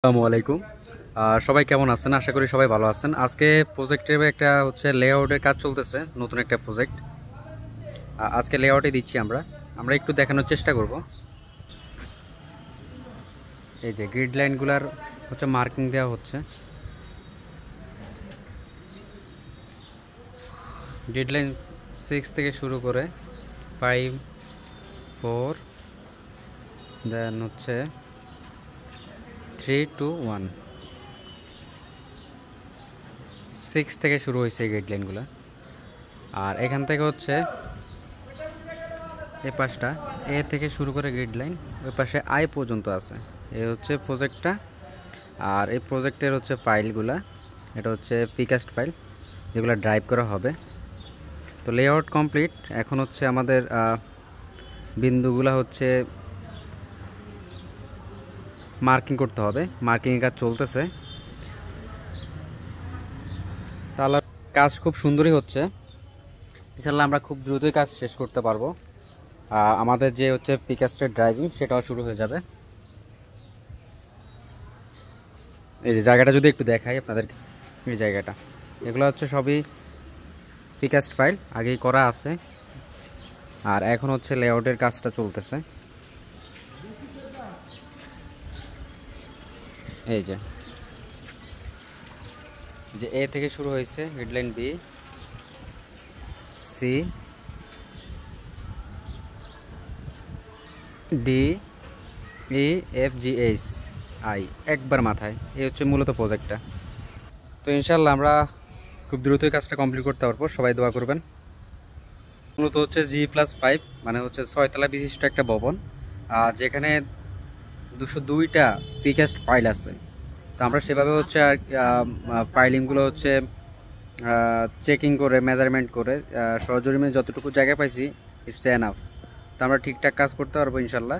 আসসালামু আলাইকুম। সবাই কেমন আছেন? আশা করি সবাই ভালো আছেন। আজকে প্রজেক্টের একটা হচ্ছে লেআউটের কাজ চলতেছে, নতুন একটা প্রজেক্ট। আজকে লেআউটে দিচ্ছি আমরা একটু দেখানোর চেষ্টা করব। এই যে গ্রিড লাইনগুলার হচ্ছে মার্কিং দেওয়া হচ্ছে। গ্রিড লাইন 6 থেকে শুরু করে 5, 4, দেন হচ্ছে 3, 2, 1, 6 থেকে শুরু হয়েছে এই গ্রিড লাইনগুলো। আর এখান থেকে হচ্ছে এই পাশটা এ থেকে শুরু করে গ্রিড লাইন ওই পাশে আই পর্যন্ত আছে। এই হচ্ছে প্রজেক্টটা। আর এই প্রজেক্টের হচ্ছে ফাইলগুলা, এটা হচ্ছে পিকাস্ট ফাইল যেগুলো ড্রাইভ করা হবে। তো লেআউট কমপ্লিট। এখন হচ্ছে আমাদের বিন্দুগুলা হচ্ছে মার্কিং করতে হবে। মার্কিংয়ের কাজ চলতেছে। তাহলে কাজ খুব সুন্দরই হচ্ছে। ইনশাল্লাহ আমরা খুব দ্রুতই কাজ শেষ করতে পারবো। আমাদের যে হচ্ছে পিকাস্টের ড্রাইভিং সেটাও শুরু হয়ে যাবে। এই যে জায়গাটা যদি একটু দেখাই আপনাদেরকে, এই জায়গাটা এগুলো হচ্ছে সবই পিকাস্ট ফাইল আগেই করা আছে। আর এখন হচ্ছে লেআউটের কাজটা চলতেছে। এই যে যে এ থেকে শুরু হয়েছে gridline B, C, D, E, F, G, H, I একবার মাথায়। এই হচ্ছে মূলত প্রজেক্টটা। তো ইনশাল্লাহ আমরা খুব দ্রুতই কাজটা কমপ্লিট করতে পারবো, সবাই দোয়া করবেন। মূলত হচ্ছে G+5 মানে হচ্ছে 6 তলা বিশিষ্ট একটা ভবন, যেখানে 202টা পিকাস্ট ফাইল আছে। তো আমরা সেভাবে হচ্ছে আর ফাইলিংগুলো হচ্ছে চেকিং করে মেজারমেন্ট করে সরজমিনে যতটুকু জায়গা পাইছি ইটস এনাফ। তো আমরা ঠিকঠাক কাজ করতে পারবো ইনশাল্লাহ।